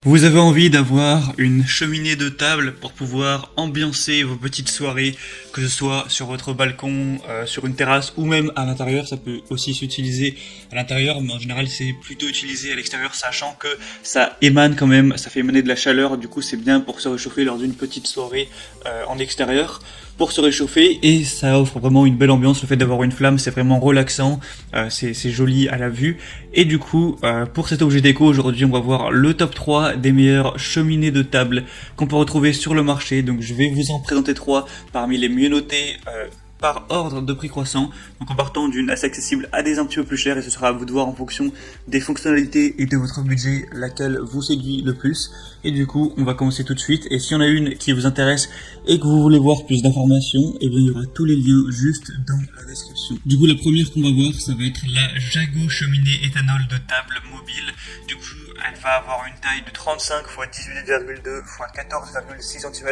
Vous avez envie d'avoir une cheminée de table pour pouvoir ambiancer vos petites soirées, que ce soit sur votre balcon, sur une terrasse ou même à l'intérieur. Ça peut aussi s'utiliser à l'intérieur, mais en général c'est plutôt utilisé à l'extérieur, sachant que ça émane quand même, ça fait émaner de la chaleur. Du coup c'est bien pour se réchauffer lors d'une petite soirée en extérieur, pour se réchauffer, et ça offre vraiment une belle ambiance. Le fait d'avoir une flamme, c'est vraiment relaxant, c'est joli à la vue. Et du coup, pour cet objet déco, aujourd'hui on va voir le top 3 des meilleures cheminées de table qu'on peut retrouver sur le marché. Donc je vais vous en présenter 3 parmi les mieux notés par ordre de prix croissant, donc en partant d'une assez accessible à des un petit peu plus chères, et ce sera à vous de voir en fonction des fonctionnalités et de votre budget laquelle vous séduit le plus. Et du coup on va commencer tout de suite, et s'il y en a une qui vous intéresse et que vous voulez voir plus d'informations, et bien il y aura tous les liens juste dans la description. Du coup la première qu'on va voir, ça va être la Jago cheminée éthanol de table mobile. Du coup elle va avoir une taille de 35 x 18,2 x 14,6 cm,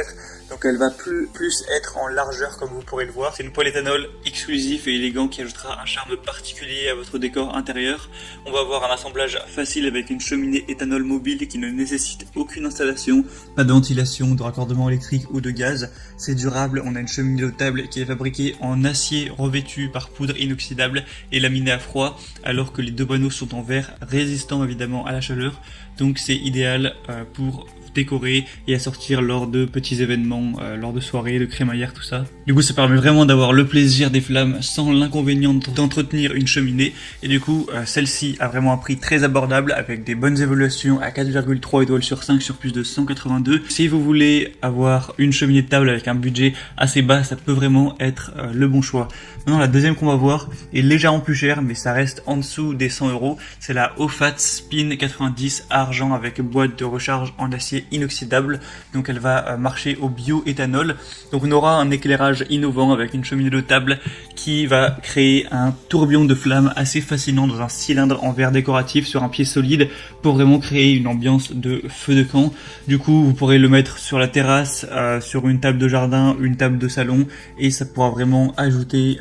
donc elle va plus être en largeur comme vous pourrez le voir. C'est une poêle éthanol exclusif et élégant qui ajoutera un charme particulier à votre décor intérieur. On va avoir un assemblage facile avec une cheminée éthanol mobile qui ne nécessite aucune installation, pas de ventilation, de raccordement électrique ou de gaz. C'est durable, on a une cheminée de table qui est fabriquée en acier revêtu par poudre inoxydable et laminé à froid, alors que les deux panneaux sont en verre résistant évidemment à la chaleur. Donc c'est idéal pour décorer et à sortir lors de petits événements, lors de soirées, de crémaillère, tout ça. Du coup ça permet vraiment d'avoir le plaisir des flammes sans l'inconvénient d'entretenir une cheminée. Et du coup celle-ci a vraiment un prix très abordable avec des bonnes évaluations à 4,3 étoiles sur 5 sur plus de 182. Si vous voulez avoir une cheminée de table avec un budget assez bas, ça peut vraiment être le bon choix. Maintenant la deuxième qu'on va voir est légèrement plus chère, mais ça reste en dessous des 100 euros. C'est la Ofat Spin 90 argent avec boîte de recharge en acier inoxydable. Donc elle va marcher au bioéthanol. Donc on aura un éclairage innovant avec une cheminée de table qui va créer un tourbillon de flammes assez fascinant dans un cylindre en verre décoratif sur un pied solide pour vraiment créer une ambiance de feu de camp. Du coup vous pourrez le mettre sur la terrasse, sur une table de jardin, une table de salon, et ça pourra vraiment ajouter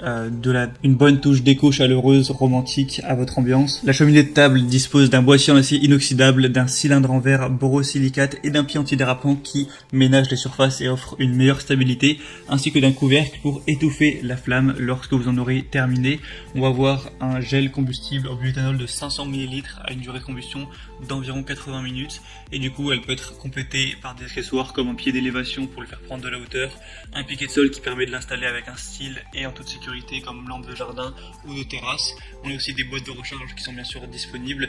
une bonne touche déco chaleureuse, romantique à votre ambiance. La cheminée de table dispose d'un boîtier en acier inoxydable, d'un cylindre en verre borosilicate et d'un pied antidérapant qui ménage les surfaces et offre une meilleure stabilité, ainsi que d'un couvercle pour étouffer la flamme lorsque vous en aurez terminé. On va avoir un gel combustible en bioéthanol de 500 ml à une durée de combustion d'environ 80 minutes, et du coup elle peut être complétée par des accessoires comme un pied d'élévation pour le faire prendre de la hauteur, un piquet de sol qui permet de l'installer avec un style et en toute sécurité comme lampe de jardin ou de terrasse. On a aussi des boîtes de recharge qui sont bien sûr disponibles.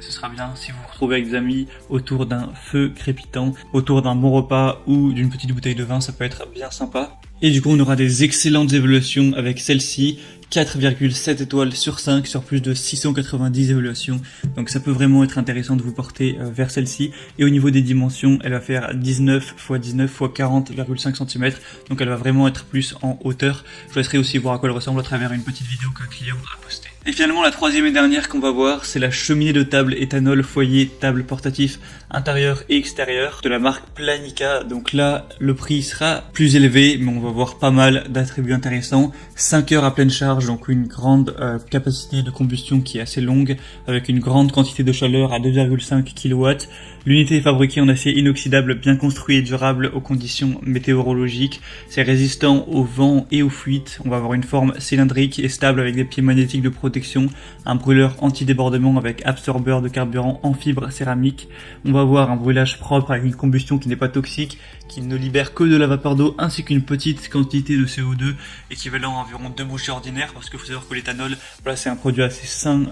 Ce sera bien si vous vous retrouvez avec des amis autour d'un feu crépitant, autour d'un bon repas ou d'une petite bouteille de vin, ça peut être bien sympa. Et du coup on aura des excellentes évaluations avec celle-ci, 4,7 étoiles sur 5 sur plus de 690 évaluations. Donc ça peut vraiment être intéressant de vous porter vers celle-ci. Et au niveau des dimensions, elle va faire 19 x 19 x 40,5 cm. Donc elle va vraiment être plus en hauteur. Je vous laisserai aussi voir à quoi elle ressemble à travers une petite vidéo qu'un client a postée. Et finalement la troisième et dernière qu'on va voir, c'est la cheminée de table éthanol foyer table portatif intérieur et extérieur de la marque Planica. Donc là le prix sera plus élevé, mais on va voir pas mal d'attributs intéressants. 5 heures à pleine charge, donc une grande capacité de combustion qui est assez longue, avec une grande quantité de chaleur à 2,5 kW. L'unité est fabriquée en acier inoxydable bien construit et durable aux conditions météorologiques. C'est résistant au vent et aux fuites. On va avoir une forme cylindrique et stable avec des pieds magnétiques de protection, un brûleur anti-débordement avec absorbeur de carburant en fibre céramique. On va avoir un brûlage propre avec une combustion qui n'est pas toxique, qui ne libère que de la vapeur d'eau ainsi qu'une petite quantité de CO2 équivalent à environ 2 bouchées ordinaires, parce qu'il faut savoir que l'éthanol, voilà, c'est un produit assez sain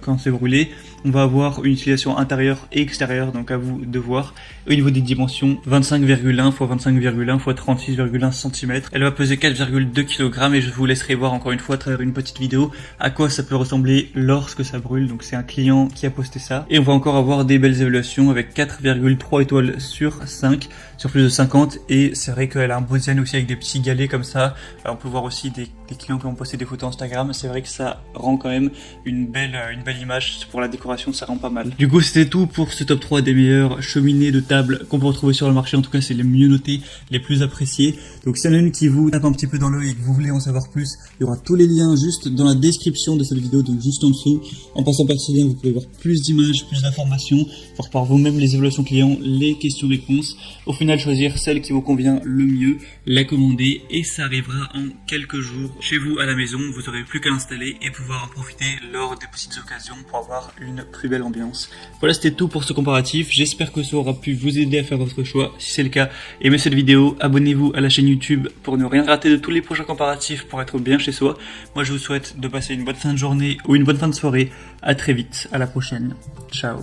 quand c'est brûlé. On va avoir une utilisation intérieure et extérieure, donc à vous de voir. Au niveau des dimensions, 25,1 x 25,1 x 36,1 cm. Elle va peser 4,2 kg, et je vous laisserai voir encore une fois à travers une petite vidéo à quoi ça peut ressembler lorsque ça brûle. Donc c'est un client qui a posté ça. Et on va encore avoir des belles évaluations avec 4,3 étoiles sur 5 sur plus de 50, et c'est vrai qu'elle a un beau design aussi avec des petits galets comme ça. On peut voir aussi des clients qui ont posté des photos Instagram. C'est vrai que ça rend quand même une belle image pour la décoration, ça rend pas mal. Du coup c'était tout pour ce top 3 des meilleures cheminées de table qu'on peut retrouver sur le marché. En tout cas c'est les mieux notés, les plus appréciés. Donc s'il y en a une qui vous tape un petit peu dans l'œil et que vous voulez en savoir plus, il y aura tous les liens juste dans la description de cette vidéo, donc juste en dessous. En passant par ces liens, vous pouvez voir plus d'images, plus d'informations, voir par vous-même les évaluations clients, les questions-réponses. Au final, choisir celle qui vous convient le mieux, la commander et ça arrivera en quelques jours chez vous à la maison. Vous n'aurez plus qu'à l'installer et pouvoir en profiter lors des petites occasions pour avoir une plus belle ambiance. Voilà, c'était tout pour ce comparatif. J'espère que ça aura pu vous aider à faire votre choix. Si c'est le cas, aimez cette vidéo, abonnez-vous à la chaîne YouTube pour ne rien rater de tous les prochains comparatifs pour être bien chez soi. Moi, je vous souhaite de passer une bonne fin de journée ou une bonne fin de soirée. À très vite, à la prochaine. Ciao.